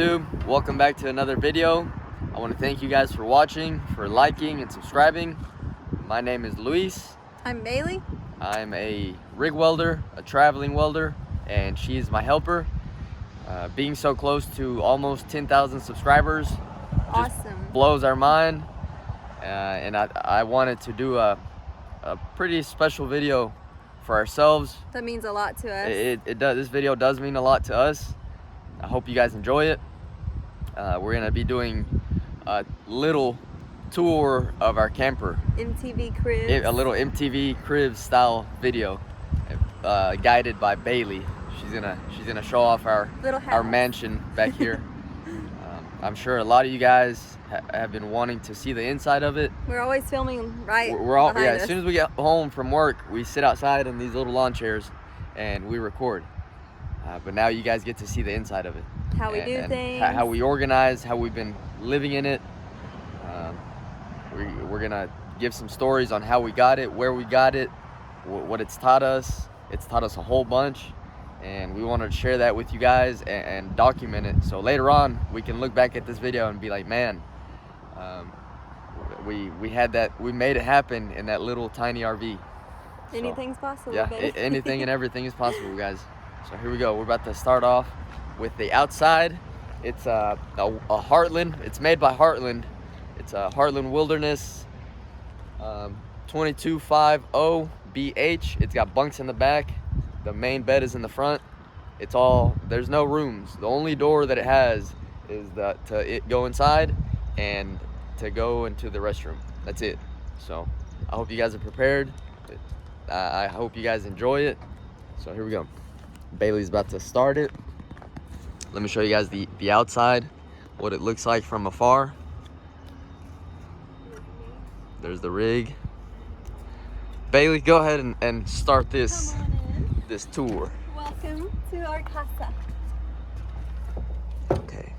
YouTube? Welcome back to another video. I want to thank you guys for watching, for liking and subscribing. My name is Luis. I'm Bailey. I'm a rig welder, a traveling welder, and she is my helper. Being so close to almost 10,000 subscribers Awesome. blows our mind. And I wanted to do a pretty special video for ourselves. That means a lot to us. It does. This video does mean a lot to us. I hope you guys enjoy it. We're gonna be doing a little tour of our camper. MTV Cribs. A little MTV Cribs style video, guided by Bailey. She's gonna show off our mansion back here. I'm sure a lot of you guys have been wanting to see the inside of it. We're always filming right behind us. As soon as we get home from work, we sit outside in these little lawn chairs and we record. But now you guys get to see the inside of it. How we do things. How we organize, how we've been living in it. We're gonna give some stories on how we got it, where we got it, what it's taught us. It's taught us a whole bunch. And we wanted to share that with you guys and document it. So later on, we can look back at this video and be like, man, we had that, we made it happen in that little tiny RV. Anything's possible. Yeah, anything and everything is possible, guys. So here we go. We're about to start off with the outside. It's a Heartland. It's made by Heartland. It's a Heartland Wilderness 2250 BH. It's got bunks in the back. The main bed is in the front. There's no rooms. The only door that it has is to go inside and to go into the restroom. That's it. So I hope you guys are prepared. I hope you guys enjoy it. So here we go. Bailey's about to start it. Let me show you guys the outside, what it looks like from afar. There's the rig. Bailey, go ahead and start this tour. Welcome to our casa. Okay.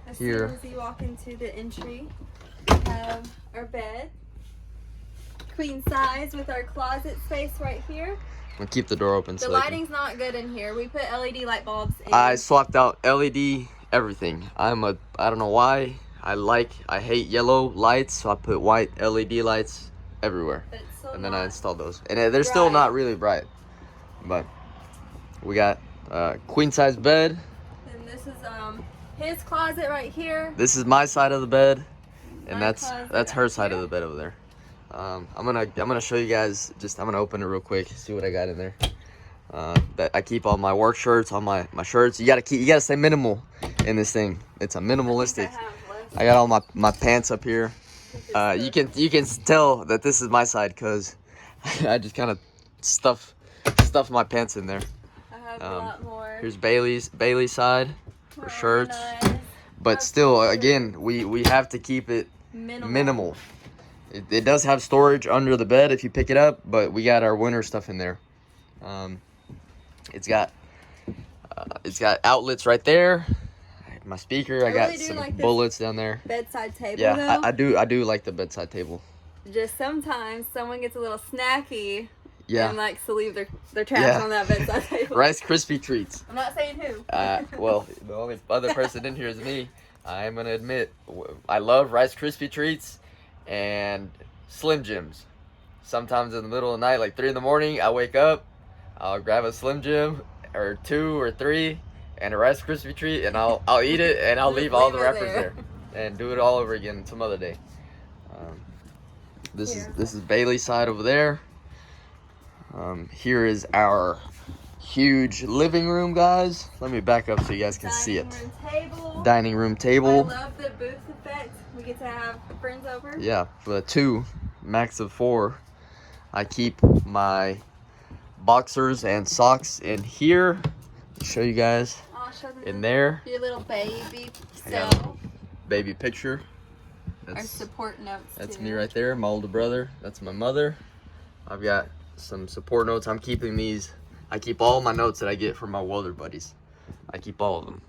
As Here. soon as you walk into the entry, we have our bed. Queen size with our closet space right here. I'm gonna keep the door open. The lighting's not good in here. We put LED light bulbs in. I swapped out LED everything. I don't know why. I hate yellow lights, so I put white LED lights everywhere. But it's still And then I installed those. And they're still not really bright. But we got a queen size bed. And this is his closet right here. This is my side of the bed, and My that's her side of the bed over there. I'm gonna show you guys. I'm gonna open it real quick, see what I got in there. That I keep all my work shirts, all my shirts. You gotta stay minimal in this thing. It's a minimalistic. I got all my pants up here. You can tell that this is my side because I just kind of stuff my pants in there. I have a lot more. Here's Bailey's side for shirts. Organized. But still, again, we have to keep it minimal. It does have storage under the bed if you pick it up, but we got our winter stuff in there. It's got outlets right there. My speaker, I got some like bullets down there. Bedside table. Yeah, I do like the bedside table. Just sometimes someone gets a little snacky. Yeah. And likes to leave their trash on that bedside table. Rice Krispie treats. I'm not saying who. Well, the only other person in here is me. I'm gonna admit, I love Rice Krispie treats and Slim Jims. Sometimes in the middle of the night, like 3 in the morning, I wake up, I'll grab a Slim Jim or 2 or 3 and a Rice Krispie treat, and I'll eat it, and I'll leave all the wrappers there and do it all over again some other day. This is Bailey's side over there. Here is our huge living room, guys. Let me back up so you guys can see it. Dining room table. I love the booth effect. We get to have friends over. Yeah, for the 2, max of 4. I keep my boxers and socks in here. I'll show you guys. I'll show them in there. Your little baby Baby picture. Our support notes. That's me right there. My older brother. That's my mother. I've got some support notes. I'm keeping these. I keep all my notes that I get from my welder buddies. I keep all of them.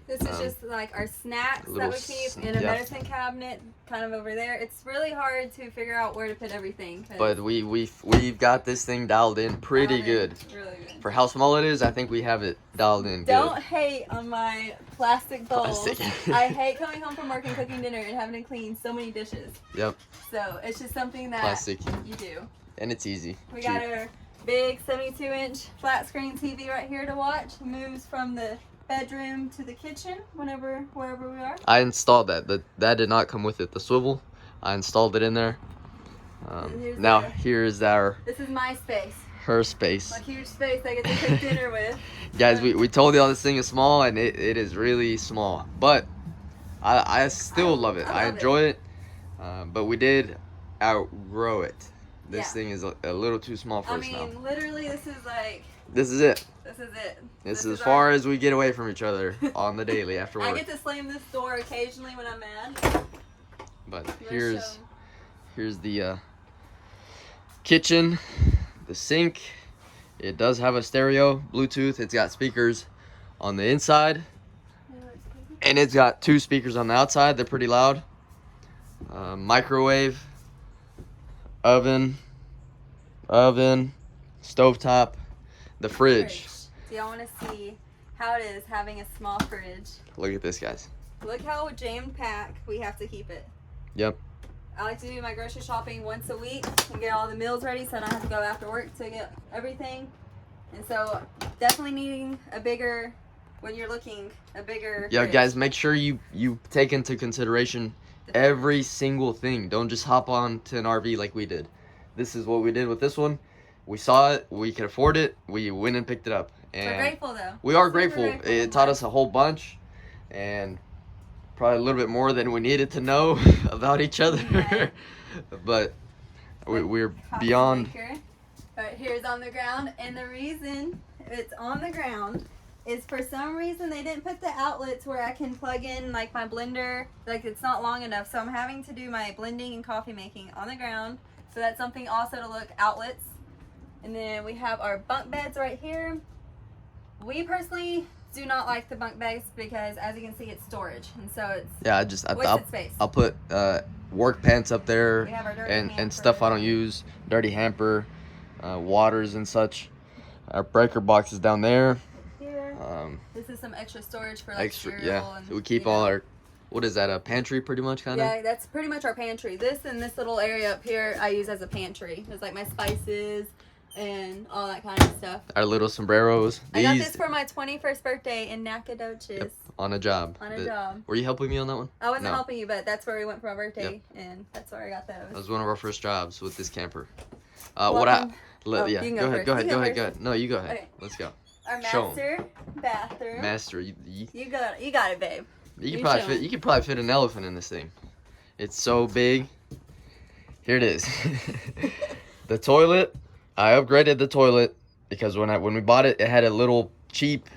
This is just like our snacks that we keep in a medicine cabinet, kind of over there. It's really hard to figure out where to put everything. But we've got this thing dialed in pretty good. Really good. For how small it is, I think we have it dialed in Don't good. hate on my plastic bowls. Plastic. I hate coming home from work and cooking dinner and having to clean so many dishes. Yep. So it's just something that Plastic. you do. And it's easy. We Cheap. got our big 72-inch flat screen TV right here to watch. Moves from the bedroom to the kitchen wherever we are. I installed that. That did not come with it. The swivel, I installed it in there. Now here's our. This is my space. Her space. My huge space I get to cook dinner with. Guys, we told y'all this thing is small, and it is really small. But I still love it. I enjoy it. But we did outgrow it. This thing is a little too small for us now. I mean, literally, this is like. This is it. This is it. This is as far as we get away from each other on the daily after work. I get to slam this door occasionally when I'm mad. But here's the kitchen, the sink. It does have a stereo, Bluetooth. It's got speakers on the inside, and it's got 2 speakers on the outside. They're pretty loud. Microwave, oven, stovetop, the fridge. Do y'all want to see how it is having a small fridge? Look at this, guys. Look how jam-packed we have to keep it. Yep. I like to do my grocery shopping once a week and get all the meals ready so I don't have to go after work to get everything. And so definitely needing a bigger, when you're looking, a bigger Yeah, fridge. guys, make sure you take into consideration every single thing. Don't just hop on to an RV like we did. This is what we did with this one. We saw it, we could afford it, we went and picked it up. And we're grateful though. We are Super grateful. It taught us a whole bunch, and probably a little bit more than we needed to know about each other. Yeah. But we're beyond. Right here's on the ground, and the reason it's on the ground is for some reason they didn't put the outlets where I can plug in like my blender. Like it's not long enough, so I'm having to do my blending and coffee making on the ground. So that's something also to look, outlets. And then we have our bunk beds right here. We personally do not like the bunk beds because, as you can see, it's storage, and so it's wasted space. I'll put work pants up there We have our dirty and stuff I don't use, dirty hamper, waters and such. Our breaker box is down there. Here. This is some extra storage for like Extra, cereal. yeah. And, We keep all our. What is that? A pantry, pretty much, kind of. Yeah, that's pretty much our pantry. This and this little area up here, I use as a pantry. There's like my spices and all that kind of stuff. Our little sombreros. I got this for my 21st birthday in Nacogdoches. Yep, on a job. On a job. Were you helping me on that one? I wasn't No. helping you, but that's where we went for my birthday, and that's where I got That those. was one of our first jobs with this camper. Welcome. Yeah, you can go go ahead. first. No, you go ahead. Okay. Let's go. Our Show 'em. master bathroom. Master, You got it, babe. you You could show 'em. you could probably fit an elephant in this thing. It's so big. Here it is. The toilet. I upgraded the toilet because when we bought it, it had a little cheap,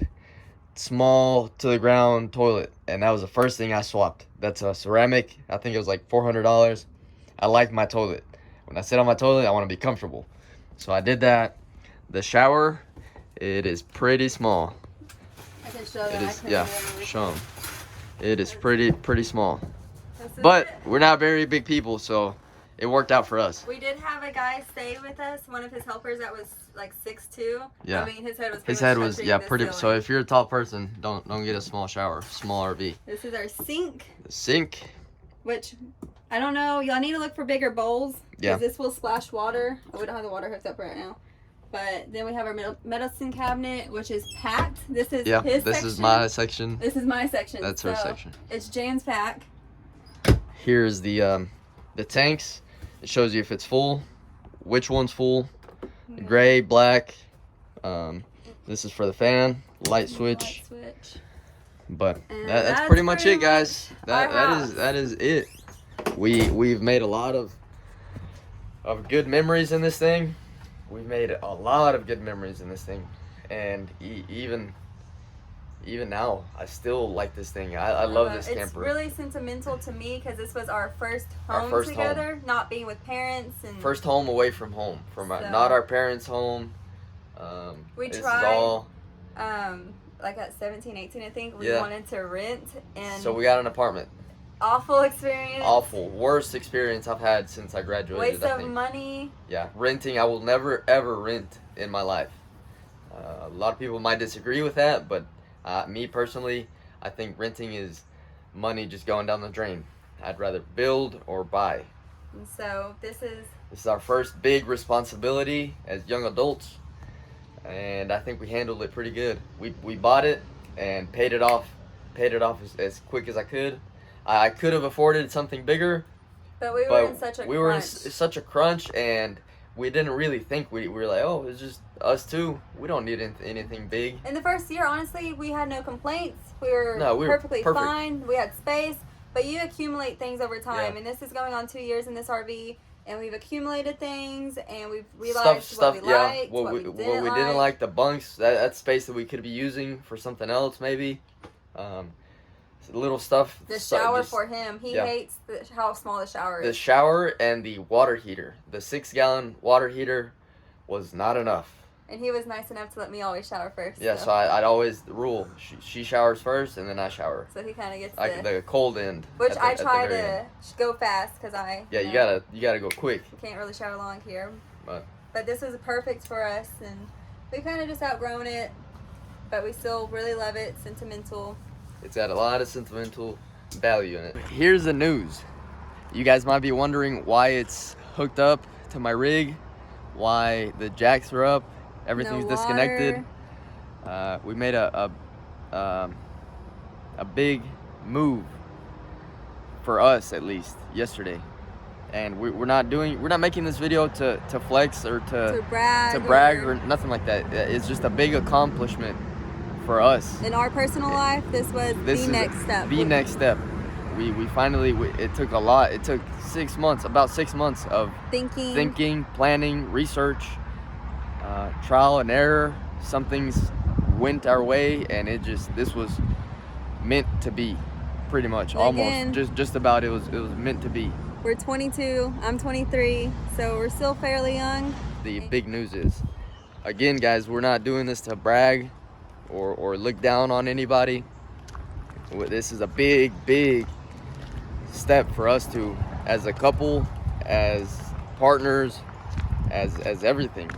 small to the ground toilet, and that was the first thing I swapped. That's a ceramic. I think it was like $400. I like my toilet. When I sit on my toilet, I want to be comfortable. So I did that. The shower, it is pretty small. I can show It that. is, yeah, show 'em. It is pretty small. This is But it. we're not very big people, so it worked out for us. We did have a guy stay with us, one of his helpers that was like 6'2". Yeah. I mean, his head was His pretty head much was touching the pretty. So ceiling. if you're a tall person, don't get a small shower, small RV. This is our sink, The sink. which I don't know. Y'all need to look for bigger bowls. Yeah. This will splash water. We don't have the water hooked up right now. But then we have our medicine cabinet, which is packed. This is Yeah, his this section. is my section. This is my section. That's her So, section. It's Jan's pack. Here's the tanks. It shows you if it's full, which one's full. Gray, black. This is for the fan, light switch. Light switch. But And that's pretty much it, guys. our house. That is it. We've made a lot of good memories in this thing. We've made a lot of good memories in this thing, and even now, I still like this thing. I love this camper. It's really sentimental to me because this was our first home first together, not being with parents and First home away from home, from So- not our parents' home. We this is tried. all- like at 17, 18, I think we Yeah. wanted to rent, and So we got an apartment. awful experience. Awful, worst experience I've had since I graduated. Waste I of think. money. Yeah, renting. I will never ever rent in my life. lot of people might disagree with that, but me personally, I think renting is money just going down the drain. I'd rather build or buy. And so this is our first big responsibility as young adults, and I think we handled it pretty good. We bought it and paid it off as quick as I could. I could have afforded something bigger, but we were in such a we were in such a crunch, and we didn't really think we were like, oh, it's just us two. We don't need anything big. In the first year, honestly, we had no complaints. We were perfect. Fine. We had space, but you accumulate things over time, and this is going on 2 years in this RV, and we've accumulated things, and we've realized what we liked, what we didn't like. The bunks, that's space that we could be using for something else, maybe. Little stuff. The shower for him. He hates how small the shower is. The shower and the water heater. The 6-gallon water heater was not enough. And he was nice enough to let me always shower first. Yeah, so I'd always rule. She showers first, and then I shower. So he kind of gets the cold end. Which I try to go fast because you gotta go quick. You can't really shower long here. But this was perfect for us, and we kind of just outgrown it, but we still really love it. Sentimental. It's got a lot of sentimental value in it. Here's the news. You guys might be wondering why it's hooked up to my rig, why the jacks are up, everything's disconnected. We made a big move for us, at least yesterday, and we're not making this video to flex or to brag or nothing like that. It's just a big accomplishment for us. In our personal life, this was the next step. The next step. We finally, it took a lot. It took 6 months, about 6 months of thinking, planning, research, trial and error. Some things went our way, and this was meant to be, pretty much. Again, almost, just about. It was meant to be. We're 22. I'm 23, so we're still fairly young. The big news is, again, guys, we're not doing this to brag or look down on anybody. This is a big step for us to, as a couple, as partners, as everything.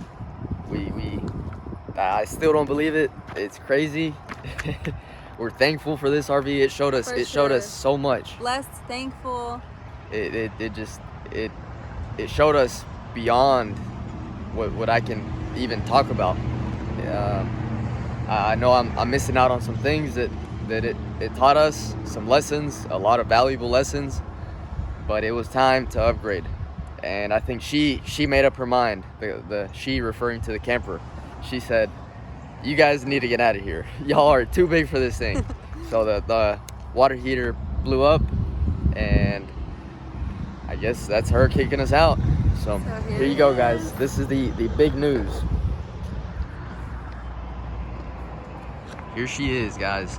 I still don't believe it. It's crazy. We're thankful for this RV. It showed us so much. Blessed, thankful. It showed us beyond what I can even talk about. I know I'm missing out on some things that it taught us, some lessons, a lot of valuable lessons, but it was time to upgrade. And I think she made up her mind, the she referring to the camper. She said, you guys need to get out of here. Y'all are too big for this thing. So the water heater blew up, and I guess that's her kicking us out. So here you go, guys. This is the big news. Here she is, guys.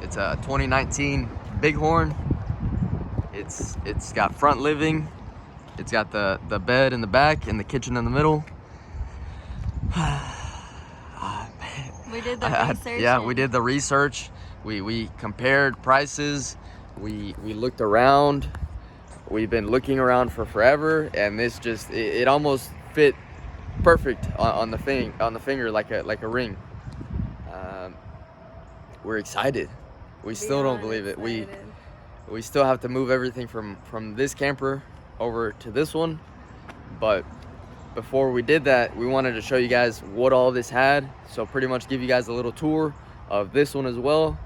It's a 2019 Bighorn. It's got front living. It's got the bed in the back and the kitchen in the middle. We did the research. Yeah, we did the research. We compared prices. We looked around. We've been looking around for forever, and this just it almost fit perfect on the finger like a ring. We're excited. We still don't believe it. We still have to move everything from this camper over to this one, but before we did that, we wanted to show you guys what all this had. So pretty much give you guys a little tour of this one as well.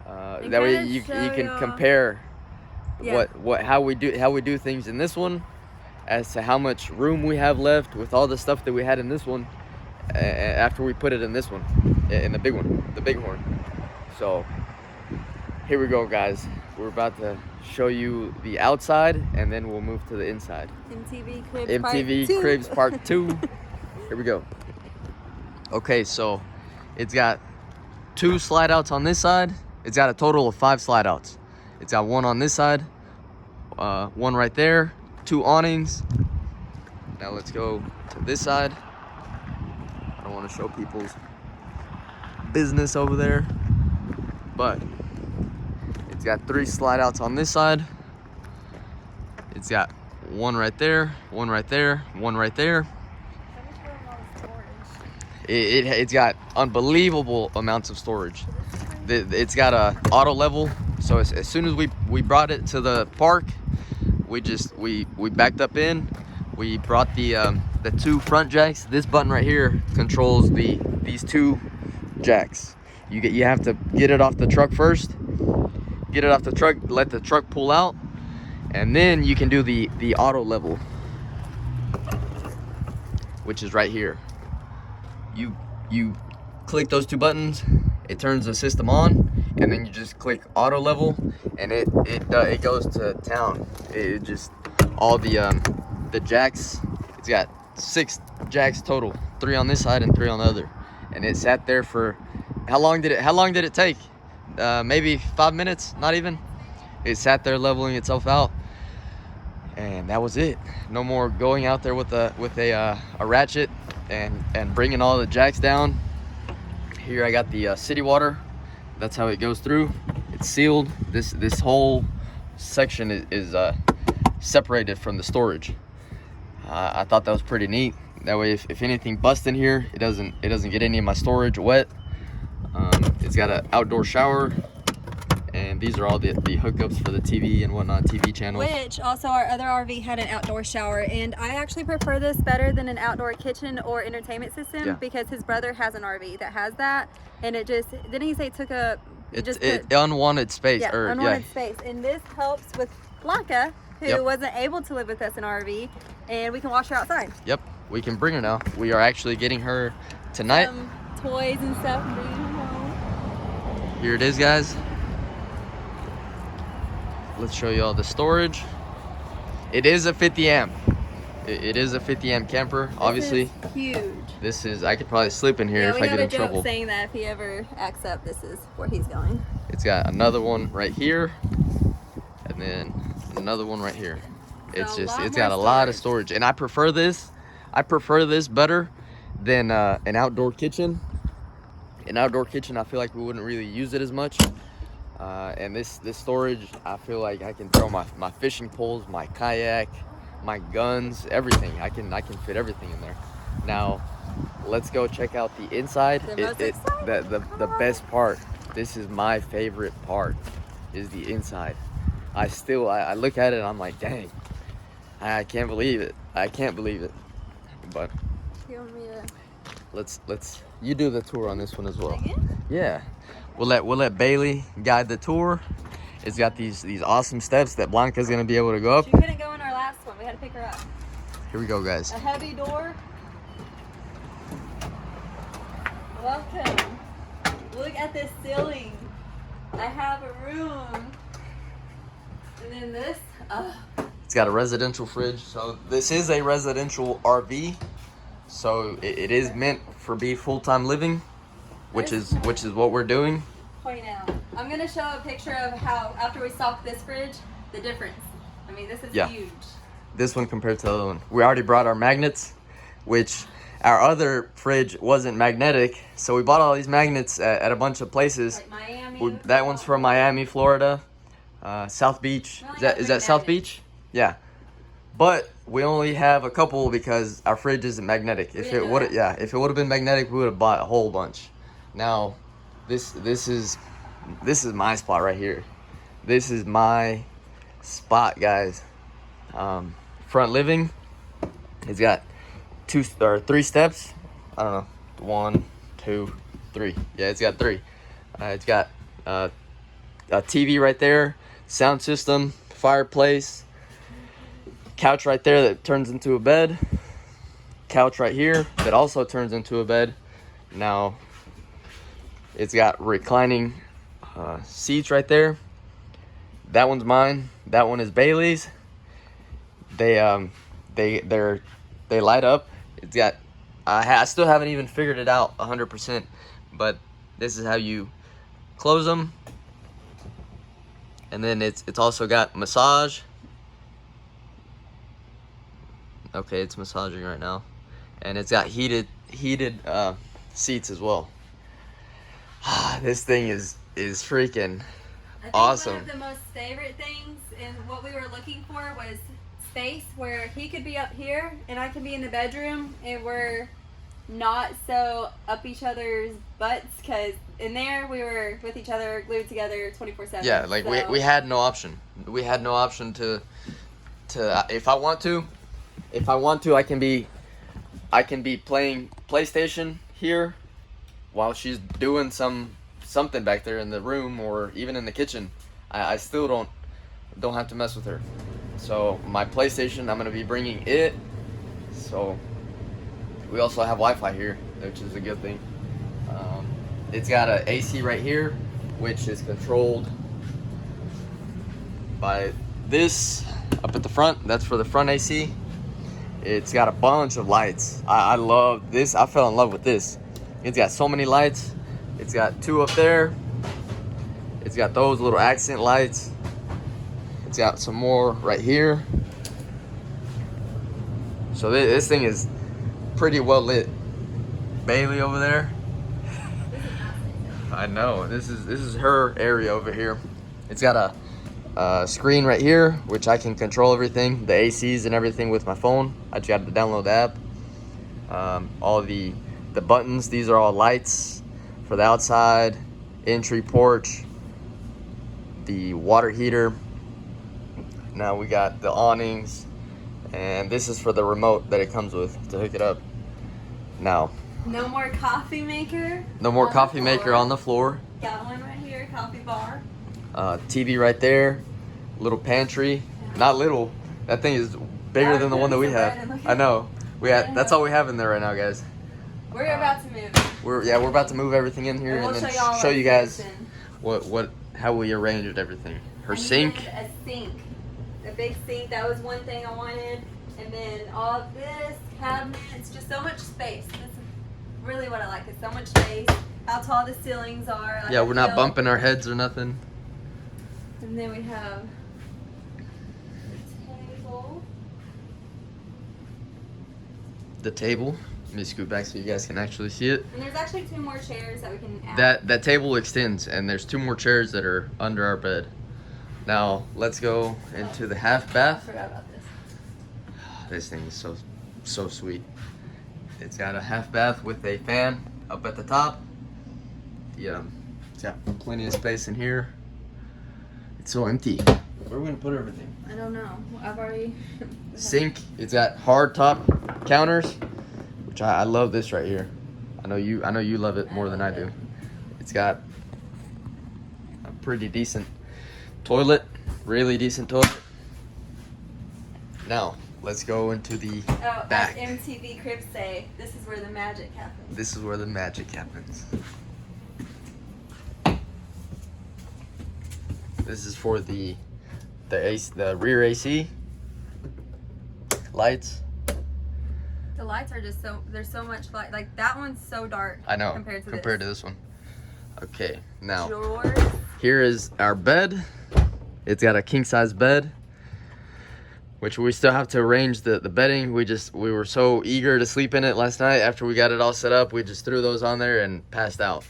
That way you can compare how we do things in this one as to how much room we have left with all the stuff that we had in this one after we put it in this one, in the big one, the Bighorn. So here we go, guys. We're about to show you the outside, and then we'll move to the inside. MTV Cribs Part 2. Here we go. Okay, so it's got 2 slide outs on this side. It's got a total of 5 slide outs. It's got 1 on this side, 1 right there, 2 awnings. Now let's go to this side. I don't want to show people's business over there, but it's got 3 slide outs on this side. It's got 1 right there, 1 right there, 1 right there. It's got unbelievable amounts of storage. It's got a auto level, so as soon as we brought it to the park, we backed up in. We brought the 2 front jacks. This button right here controls these 2 jacks. You have to get it off the truck first. Get it off the truck, let the truck pull out, and then you can do the auto level, which is right here. You click those 2 buttons, it turns the system on, and then you just click auto level, and it goes to town. It just all the jacks. It's got 6 jacks total, 3 on this side and 3 on the other, and it sat there for how long did it take? Maybe 5 minutes, not even. It sat there leveling itself out, and that was it. No more going out there with a ratchet and bringing all the jacks down. Here I got the city water. That's how it goes through. It's sealed. This whole section is separated from the storage. I thought that was pretty neat. That way, if anything busts in here, it doesn't get any of my storage wet. It's got an outdoor shower, and these are all the hookups for the TV and whatnot, TV channels. Which also our other RV had an outdoor shower, and I actually prefer this better than an outdoor kitchen or entertainment system because his brother has an RV that has that, and it just didn't he say it took a unwanted space. Yeah, unwanted space, and this helps with Blanca, who wasn't able to live with us in RV, and we can wash her outside. Yep, we can bring her now. We are actually getting her tonight. Some toys and stuff, and bringing her home. Here it is, guys. Let's show you all the storage. It is a 50 amp. It is a 50 amp camper, obviously. This is huge. This is, I could probably sleep in here if I get in trouble. We have a joke saying that if he ever acts up, this is where he's going. It's got another one right here, and then another one right here. It's got a lot of storage, and I prefer this. I prefer this better than an outdoor kitchen. An outdoor kitchen, I feel like we wouldn't really use it as much. And this storage, I feel like I can throw my fishing poles, my kayak, my guns, everything. I can fit everything in there. Now, let's go check out the inside. The best part. This is my favorite part, is the inside. I look at it and I'm like, dang, I can't believe it. I can't believe it. But you want me to... you do the tour on this one as well. Again? Yeah. We'll let Bailey guide the tour. It's got these awesome steps that Blanca's gonna be able to go up. She couldn't go in our last one. We had to pick her up. Here we go, guys. A heavy door. Welcome. Look at this ceiling. I have a room. And then this. It's got a residential fridge. So this is a residential RV. So it is meant for full-time living. Which is what we're doing. Point out. I'm gonna show a picture of how after we stocked this fridge, the difference. I mean, this is huge. This one compared to the other one. We already brought our magnets, which our other fridge wasn't magnetic, so we bought all these magnets at a bunch of places. Like Miami. That one's from Miami, Florida, South Beach. Is that South Beach? Yeah. But we only have a couple because our fridge isn't magnetic. If it would have been magnetic, we would have bought a whole bunch. Now, this is my spot right here. This is my spot, guys. Front living. It's got 3 steps. I don't know, 1, 2, 3. Yeah, it's got 3. It's got a TV right there, sound system, fireplace, couch right there that turns into a bed, couch right here that also turns into a bed. Now, it's got reclining seats right there. That one's mine. That one is Bailey's. They light up. It's got. I still haven't even figured it out 100%, but this is how you close them. And then it's also got massage. Okay, it's massaging right now, and it's got heated seats as well. This thing is freaking awesome. One of the most favorite things and what we were looking for was space where he could be up here and I could be in the bedroom, and we're not so up each other's butts, because in there we were with each other, glued together 24/7. Yeah, like so. we had no option. We had no option to if I want to, I can be playing PlayStation here while she's doing something back there in the room or even in the kitchen. I still don't have to mess with her. So my PlayStation, I'm gonna be bringing it. So we also have Wi-Fi here, which is a good thing. It's got an AC right here, which is controlled by this up at the front. That's for the front AC. It's got a bunch of lights. I love this. I fell in love with this. It's got so many lights. It's got 2 up there. It's got those little accent lights. It's got some more right here. So this thing is pretty well lit. Bailey over there. I know. This is her area over here. It's got a screen right here, which I can control everything, the ACs and everything with my phone. I just got to download the app. All the buttons. These are all lights for the outside, entry porch, the water heater. Now we got the awnings, and this is for the remote that it comes with to hook it up. Now, no more coffee maker. No more coffee maker on the floor. Got one right here, coffee bar. TV right there, little pantry. Not little. That thing is bigger than the one that we have. I know. That's all we have in there right now, guys. We're about to move. We're about to move everything in here and then show you guys how we arranged everything. Her sink. A sink. A big sink. That was one thing I wanted. And then all of this, cabinets, just so much space. That's really what I like, is so much space. How tall the ceilings are. Like, yeah, we're not bumping our heads or nothing. And then we have the table. The table. Let me scoot back so you guys can actually see it. And there's actually 2 more chairs that we can add. That table extends, and there's 2 more chairs that are under our bed. Now let's go into the half bath. I forgot about this. This thing is so sweet. It's got a half bath with a fan up at the top. Yeah, it's got plenty of space in here. It's so empty. Where are we gonna put everything? I don't know. I've already. Sink. It's got hard top counters, which I love this right here. I know you love it more than I do. It's got a pretty decent toilet, really decent toilet. Now let's go into the back. As MTV Cribs say, this is where the magic happens. This is where the magic happens. This is for the rear AC lights. The lights are just there's so much light. Like that one's so dark. I know. Compared to this one. Okay, now drawers. Here is our bed. It's got a king size bed, which we still have to arrange the bedding. We were so eager to sleep in it last night. After we got it all set up, we just threw those on there and passed out.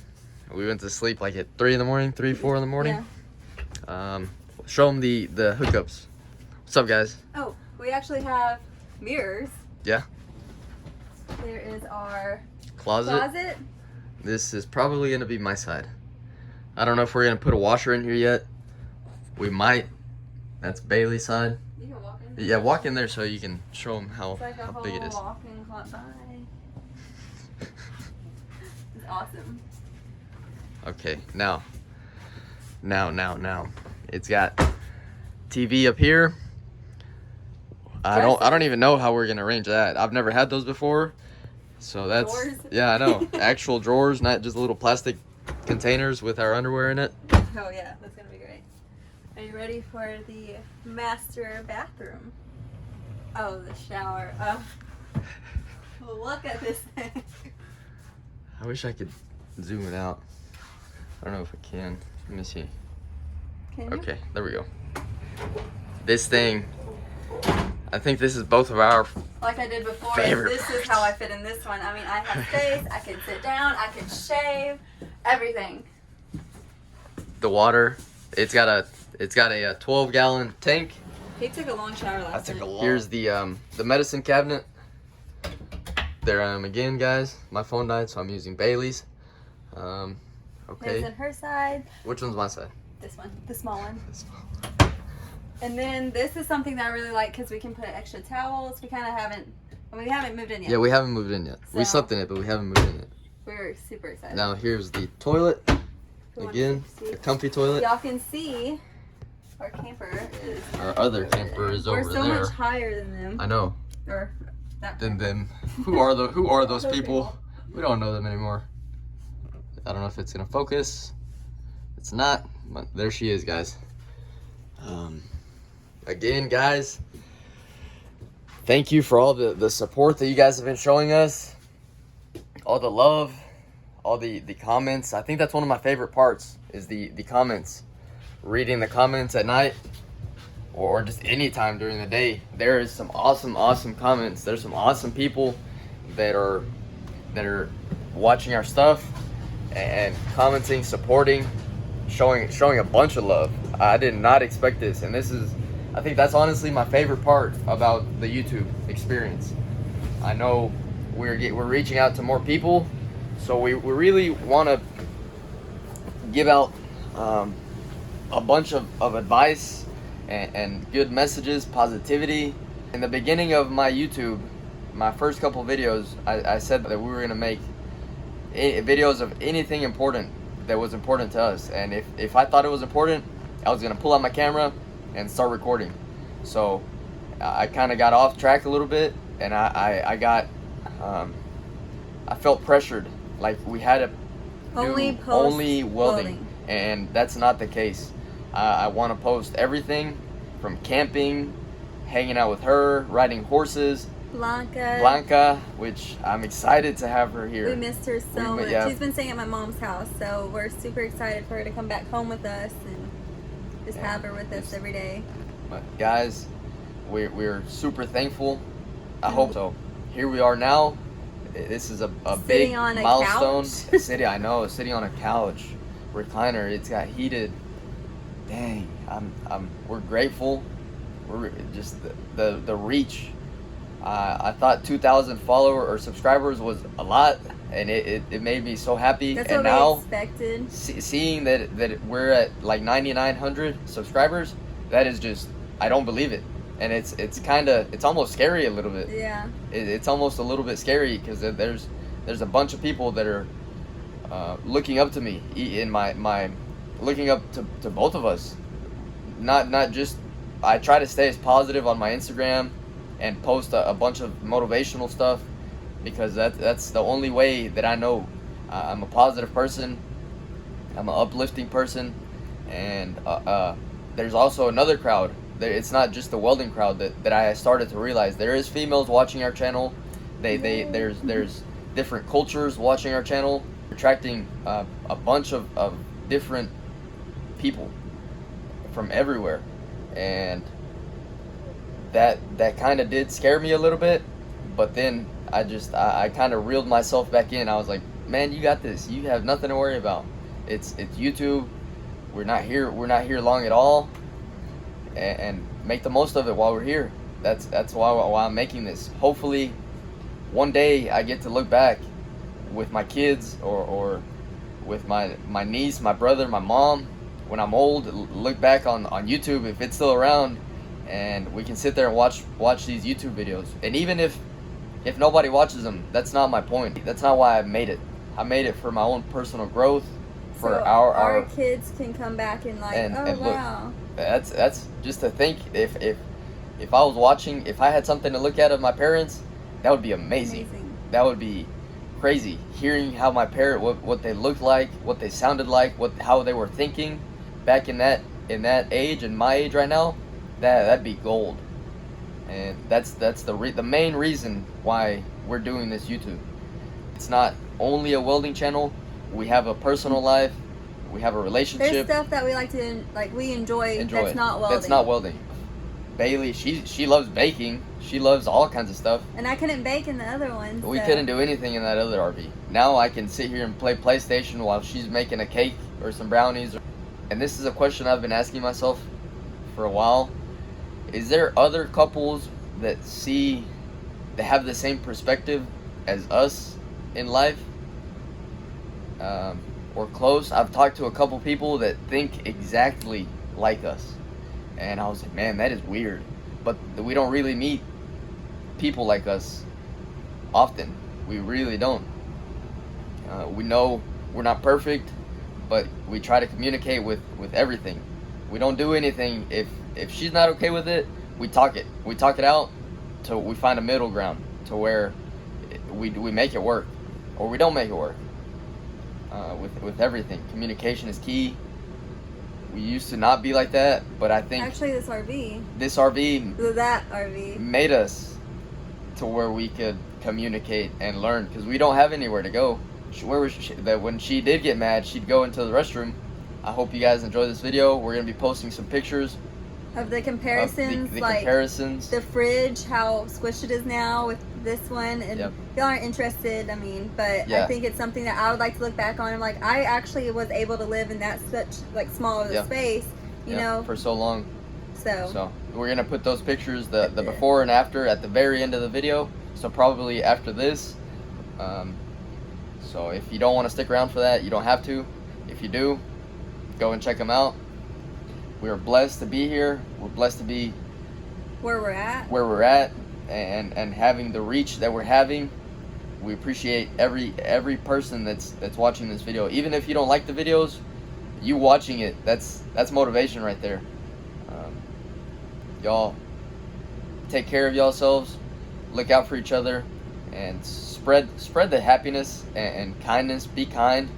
We went to sleep like at 3 in the morning, 4 in the morning. Yeah. Show them the hookups. What's up, guys? Oh, we actually have mirrors. Yeah. There is our closet. This is probably gonna be my side. I don't know if we're gonna put a washer in here yet. We might. That's Bailey's side. You can walk in. Yeah, walk in there so you can show them how big it is. Walk-in closet. It's awesome. Okay, now. It's got TV up here. I don't even know how we're gonna arrange that. I've never had those before. So that's drawers. Yeah, I know. Actual drawers, not just little plastic containers with our underwear in it. Oh yeah, that's gonna be great. Are you ready for the master bathroom? Oh, the shower. Look at this thing. I wish I could zoom it out. I don't know if I can. Let me see. Can you? Okay, there we go. This thing, I think this is both of our like I did before. favorite This is how I fit in this one. I mean, I have space. I can sit down. I can shave. Everything. The water. It's got a 12-gallon tank. He took a long shower last night. Here's the medicine cabinet. There I am again, guys. My phone died, so I'm using Bailey's. Okay. There's on her side. Which one's my side? This one, the small one. This one. And then this is something that I really like because we can put extra towels. We kind of haven't moved in yet. Yeah, we haven't moved in yet. We So- slept in it, but we haven't moved in yet. We're super excited. Now here's the toilet. Who wants Again, to see? a comfy toilet. Y'all can see our camper is. Our other camper is We're over so there. much higher than them. I know. Or that. Than them. Who are those people? We don't know them anymore. I don't know if it's gonna focus. It's not, but there she is, guys. Again, guys, thank you for all the support that you guys have been showing us. All the love, all the comments. I think that's one of my favorite parts is the comments. Reading the comments at night or just any time during the day. There is some awesome comments. There's some awesome people that are watching our stuff and commenting, supporting, showing a bunch of love. I did not expect this, and I think that's honestly my favorite part about the YouTube experience. I know we're reaching out to more people, so we really want to give out a bunch of advice and good messages, positivity. In the beginning of my YouTube, my first couple videos, I said that we were gonna make videos of anything important that was important to us, and if I thought it was important, I was gonna pull out my camera and start recording. So I kind of got off track a little bit, and I felt pressured, like we had to do only welding, and that's not the case. I want to post everything from camping, hanging out with her, riding horses. Blanca, which I'm excited to have her here. We missed her so much. Yeah. She's been staying at my mom's house, so we're super excited for her to come back home with us and just have her with us every day. But guys, we're super thankful. I hope so. Here we are now. This is a big milestone. Sitting on a couch, recliner. It's got heated. Dang, we're grateful. We're just the reach. I thought 2,000 followers or subscribers was a lot, and it made me so happy. That's and what now we expected. Seeing that we're at like 9,900 subscribers, that is just, I don't believe it, and it's almost scary a little bit. Yeah. It's almost a little bit scary because there's a bunch of people that are looking up to me in my looking up to both of us. Not just, I try to stay as positive on my Instagram and post a bunch of motivational stuff because that's the only way that I know I'm a positive person, I'm an uplifting person, and there's also another crowd. It's not just the welding crowd that I started to realize there is females watching our channel. There's different cultures watching our channel, attracting a bunch of different people from everywhere, and that kind of did scare me a little bit, but then I kind of reeled myself back in. I was like, man, you got this. You have nothing to worry about. It's YouTube. We're not here long at all, and make the most of it while we're here. That's why I'm making this. Hopefully one day I get to look back with my kids or with my niece, my brother, my mom, when I'm old, look back on YouTube if it's still around, and we can sit there and watch these YouTube videos. And even if nobody watches them, that's not my point. That's not why I made it. I made it for my own personal growth, for so our kids can come back and wow. Look, that's just to think, if I was watching, if I had something to look at of my parents, that would be amazing. That would be crazy. Hearing how my parent, what they looked like, what they sounded like, how they were thinking back in that age and my age right now, that'd be gold. And that's the main reason why we're doing this YouTube. It's not only a welding channel. We have a personal life. We have a relationship. There's stuff that we we enjoy. That's not welding. That's not welding. Bailey, she loves baking. She loves all kinds of stuff. And I couldn't bake in the other one. We couldn't do anything in that other RV. Now I can sit here and play PlayStation while she's making a cake or some brownies. And this is a question I've been asking myself for a while. Is there other couples that have the same perspective as us in life, or close. I've talked to a couple people that think exactly like us, and I was like, man, that is weird. But we don't really meet people like us often. We really don't. We know we're not perfect, but we try to communicate with everything. We don't do anything if she's not okay with it. We talk it out till we find a middle ground to where we make it work, or we don't make it work. With everything, communication is key. We used to not be like that, but I think Actually, that RV made us to where we could communicate and learn, because we don't have anywhere to go. Where was she, that when she did get mad, she'd go into the restroom. I hope you guys enjoy this video. We're gonna be posting some pictures of the comparisons, the like comparisons. The fridge, how squished it is now with this one, and Yep. if y'all aren't interested, I mean, but Yeah. I think it's something that I would like to look back on. I'm like, I actually was able to live in that such like small of a Yep. space, you know, for so long. So we're gonna put those pictures, the before and after, at the very end of the video. So probably after this. So if you don't want to stick around for that, you don't have to. If you do, go and check them out. We are blessed to be here. We're blessed to be where we're at, and having the reach that we're having. We appreciate every person that's watching this video. Even if you don't like the videos, you watching it, that's motivation right there. Y'all take care of yourselves, look out for each other, and spread the happiness and kindness. Be kind.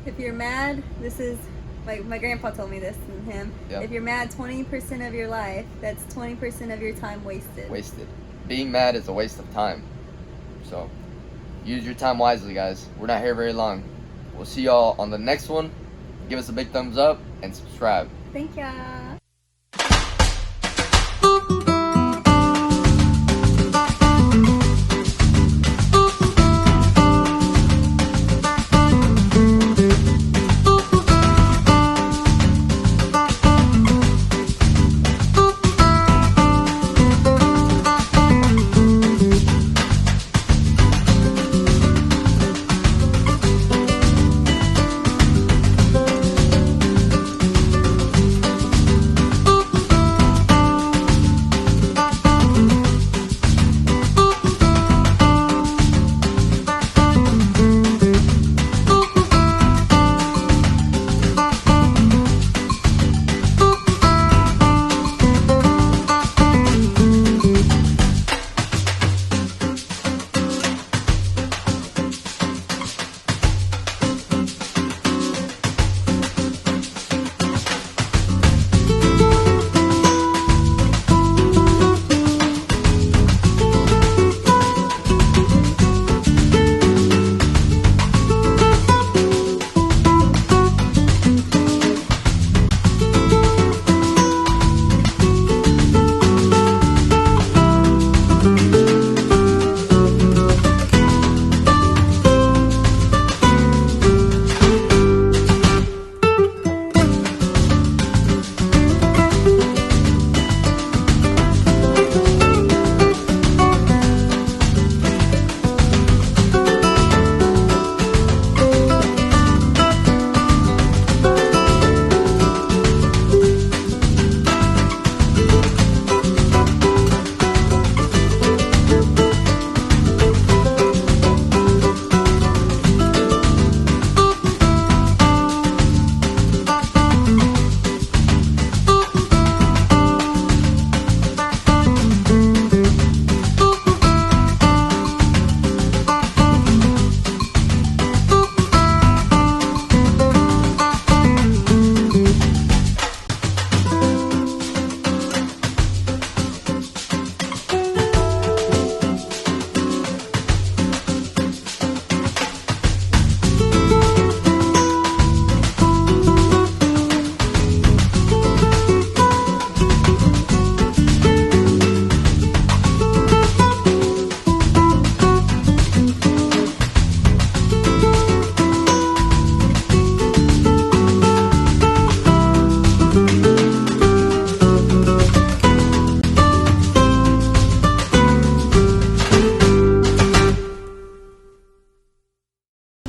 If you're mad, this is like my grandpa told me this, and him. Yep. If you're mad 20% of your life, that's 20% of your time wasted. Being mad is a waste of time. So use your time wisely, guys. We're not here very long. We'll see y'all on the next one. Give us a big thumbs up and subscribe. Thank ya.